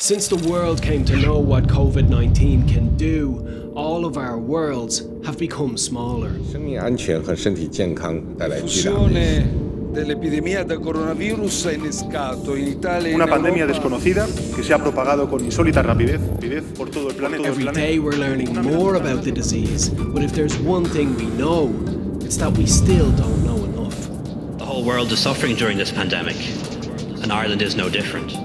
Since the world came to know what COVID-19 can do, all of our worlds have become smaller. 生命安全和身体健康带来巨大的危险。 dell'epidemia da coronavirus ha innescato in Italia e Una in pandemia Europa desconocida que se ha propagado con insólita rapidez por todo el planeta. Every day we're learning more about the disease, but if there's one thing we know, it's that we still don't know enough. The whole world is suffering during this pandemic, and Ireland is no different.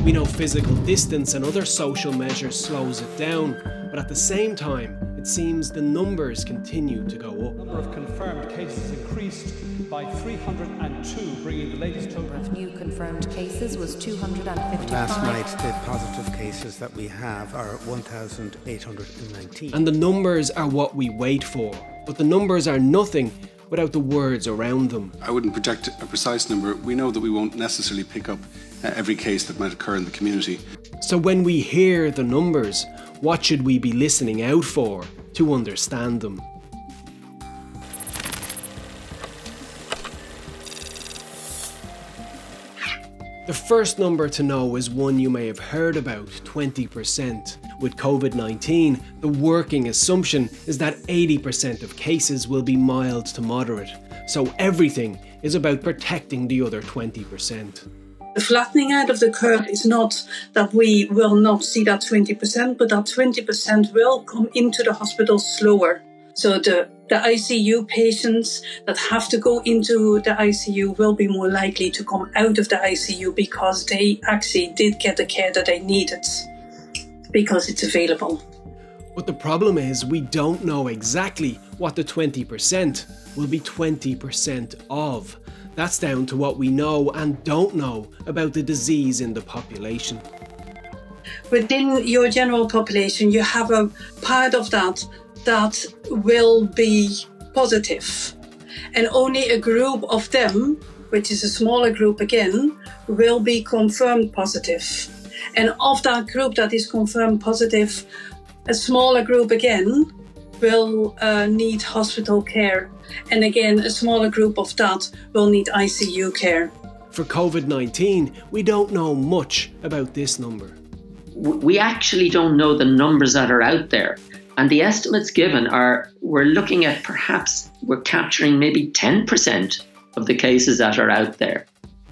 We know physical distance and other social measures slows it down, but at the same time, it seems the numbers continue to go up. The number of confirmed cases increased by 302, bringing the latest total of new confirmed cases was 255. Last night, the positive cases that we have are 1,819. And the numbers are what we wait for, but the numbers are nothing without the words around them. I wouldn't project a precise number. We know that we won't necessarily pick up every case that might occur in the community. So when we hear the numbers, what should we be listening out for to understand them? The first number to know is one you may have heard about, 20%. With COVID-19, the working assumption is that 80% of cases will be mild to moderate. So everything is about protecting the other 20%. The flattening out of the curve is not that we will not see that 20%, but that 20% will come into the hospital slower. So the ICU patients that have to go into the ICU will be more likely to come out of the ICU because they actually did get the care that they needed, because it's available. But the problem is we don't know exactly what the 20% will be 20% of. That's down to what we know and don't know about the disease in the population. Within your general population, you have a part of that will be positive. And only a group of them, which is a smaller group again, will be confirmed positive. And of that group that is confirmed positive, a smaller group again will need hospital care. And again, a smaller group of that will need ICU care. For COVID-19, we don't know much about this number. We actually don't know the numbers that are out there. And the estimates given are, we're looking at perhaps we're capturing maybe 10% of the cases that are out there.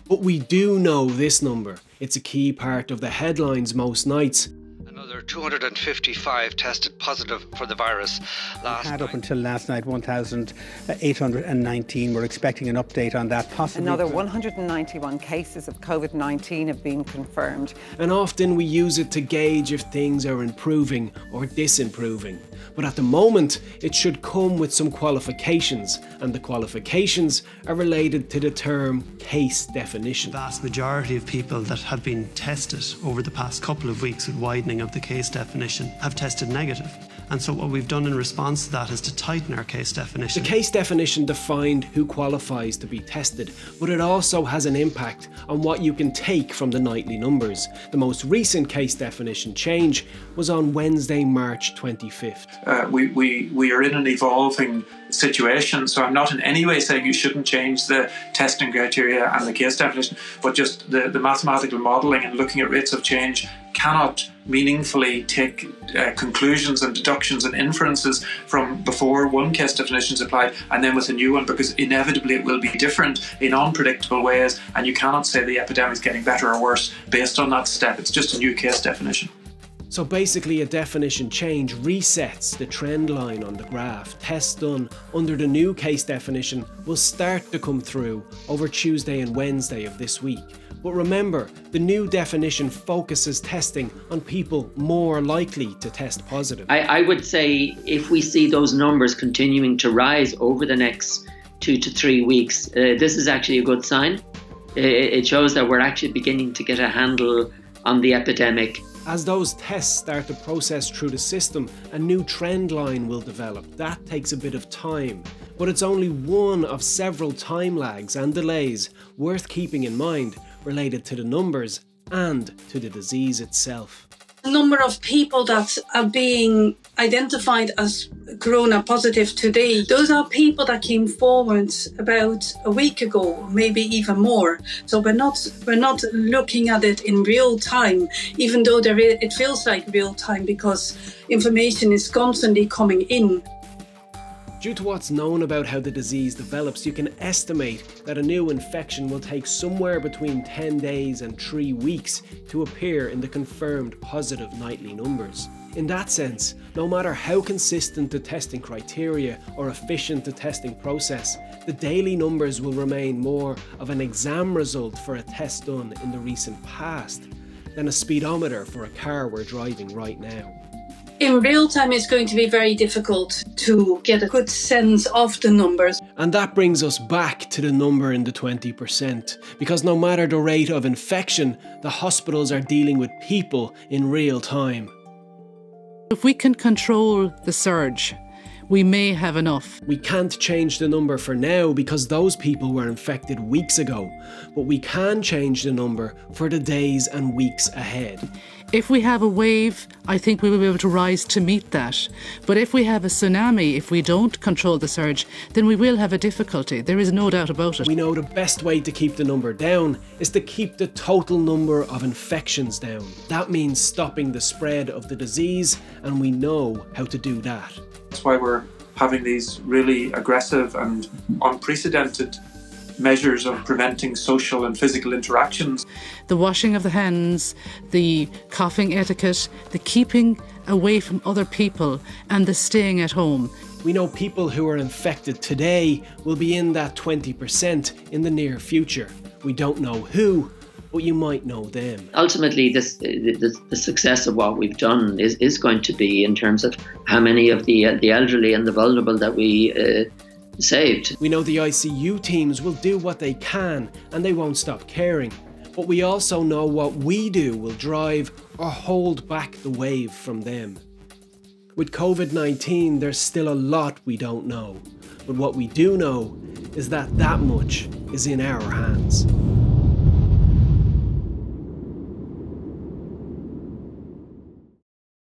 But we do know this number. It's a key part of the headlines most nights. Another 255 tested positive for the virus last night. Up until last night, 1,819. We're expecting an update on that possibly. Another 191 cases of COVID-19 have been confirmed. And often we use it to gauge if things are improving or disimproving. But at the moment, it should come with some qualifications, and the qualifications are related to the term case definition. The vast majority of people that have been tested over the past couple of weeks with widening of the case definition have tested negative. And so what we've done in response to that is to tighten our case definition. The case definition defined who qualifies to be tested, but it also has an impact on what you can take from the nightly numbers. The most recent case definition change was on Wednesday, March 25th. We are in an evolving situation, so I'm not in any way saying you shouldn't change the testing criteria and the case definition, but just the mathematical modelling and looking at rates of change cannot meaningfully take conclusions and deductions and inferences from before one case definition is applied and then with a new one, because inevitably it will be different in unpredictable ways, and you cannot say the epidemic is getting better or worse based on that step. It's just a new case definition. So basically a definition change resets the trend line on the graph. Tests done under the new case definition will start to come through over Tuesday and Wednesday of this week. But remember, the new definition focuses testing on people more likely to test positive. I would say if we see those numbers continuing to rise over the next 2 to 3 weeks, this is actually a good sign. It shows that we're actually beginning to get a handle on the epidemic. As those tests start to process through the system, a new trend line will develop. That takes a bit of time, but it's only one of several time lags and delays worth keeping in mind related to the numbers and to the disease itself. The number of people that are being identified as corona positive today, those are people that came forward about a week ago, maybe even more. So we're not looking at it in real time, even though it feels like real time because information is constantly coming in. Due to what's known about how the disease develops, you can estimate that a new infection will take somewhere between 10 days and 3 weeks to appear in the confirmed positive nightly numbers. In that sense, no matter how consistent the testing criteria or efficient the testing process, the daily numbers will remain more of an exam result for a test done in the recent past than a speedometer for a car we're driving right now. In real time, it's going to be very difficult to get a good sense of the numbers. And that brings us back to the number in the 20%, because no matter the rate of infection, the hospitals are dealing with people in real time. If we can control the surge, we may have enough. We can't change the number for now because those people were infected weeks ago, but we can change the number for the days and weeks ahead. If we have a wave, I think we will be able to rise to meet that. But if we have a tsunami, if we don't control the surge, then we will have a difficulty. There is no doubt about it. We know the best way to keep the number down is to keep the total number of infections down. That means stopping the spread of the disease, and we know how to do that. That's why we're having these really aggressive and unprecedented measures of preventing social and physical interactions. The washing of the hands, the coughing etiquette, the keeping away from other people and the staying at home. We know people who are infected today will be in that 20% in the near future. We don't know who, but you might know them. Ultimately, the success of what we've done is going to be in terms of how many of the elderly and the vulnerable that we saved. We know the ICU teams will do what they can and they won't stop caring. But we also know what we do will drive or hold back the wave from them. With COVID-19, there's still a lot we don't know. But what we do know is that much is in our hands.